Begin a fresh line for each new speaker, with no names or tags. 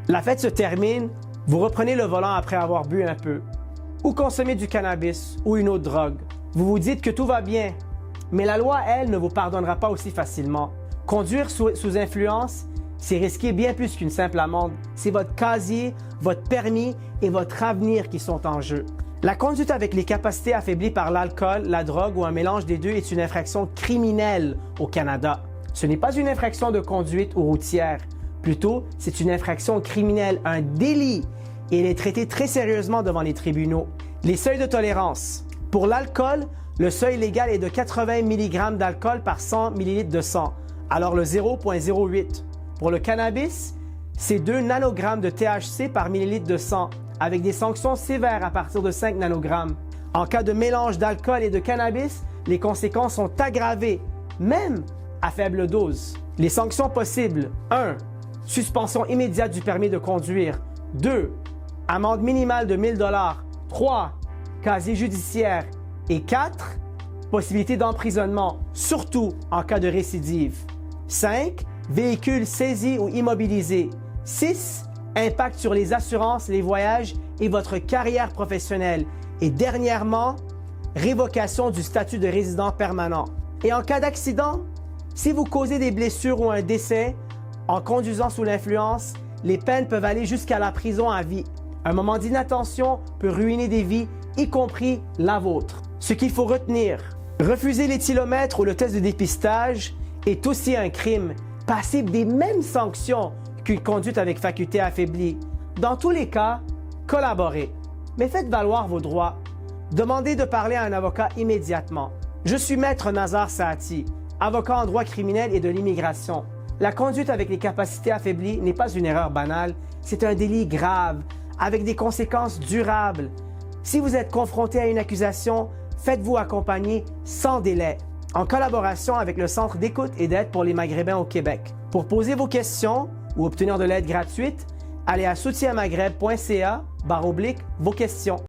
La fête se termine, vous reprenez le volant après avoir bu un peu, ou consommé du cannabis ou une autre drogue. Vous vous dites que tout va bien, mais la loi, elle, ne vous pardonnera pas aussi facilement. Conduire sous influence, c'est risquer bien plus qu'une simple amende. C'est votre casier, votre permis et votre avenir qui sont en jeu. La conduite avec les capacités affaiblies par l'alcool, la drogue ou un mélange des deux est une infraction criminelle au Canada. Ce n'est pas une infraction de conduite ou routière. Plutôt, c'est une infraction criminelle, un délit, et elle est traitée très sérieusement devant les tribunaux. Les seuils de tolérance. Pour l'alcool, le seuil légal est de 80 mg d'alcool par 100 ml de sang, alors le 0,08. Pour le cannabis, c'est 2 nanogrammes de THC par millilitre de sang, avec des sanctions sévères à partir de 5 nanogrammes. En cas de mélange d'alcool et de cannabis, les conséquences sont aggravées, même à faible dose. Les sanctions possibles: 1. Suspension immédiate du permis de conduire. 2. Amende minimale de 1000 $. 3. Casier judiciaire. Et 4. Possibilité d'emprisonnement, surtout en cas de récidive. 5. Véhicule saisi ou immobilisé. 6. Impact sur les assurances, les voyages et votre carrière professionnelle. Et dernièrement, révocation du statut de résident permanent. Et en cas d'accident, si vous causez des blessures ou un décès en conduisant sous l'influence, les peines peuvent aller jusqu'à la prison à vie. Un moment d'inattention peut ruiner des vies, y compris la vôtre. Ce qu'il faut retenir: refuser l'éthylomètre ou le test de dépistage est aussi un crime, passible des mêmes sanctions qu'une conduite avec faculté affaiblie. Dans tous les cas, collaborez. Mais faites valoir vos droits. Demandez de parler à un avocat immédiatement. Je suis Maître Nazar Saati, avocat en droit criminel et de l'immigration. La conduite avec les capacités affaiblies n'est pas une erreur banale, c'est un délit grave, avec des conséquences durables. Si vous êtes confronté à une accusation, faites-vous accompagner sans délai, en collaboration avec le Centre d'écoute et d'aide pour les Maghrébins au Québec. Pour poser vos questions ou obtenir de l'aide gratuite, allez à soutienmaghreb.ca/vos questions.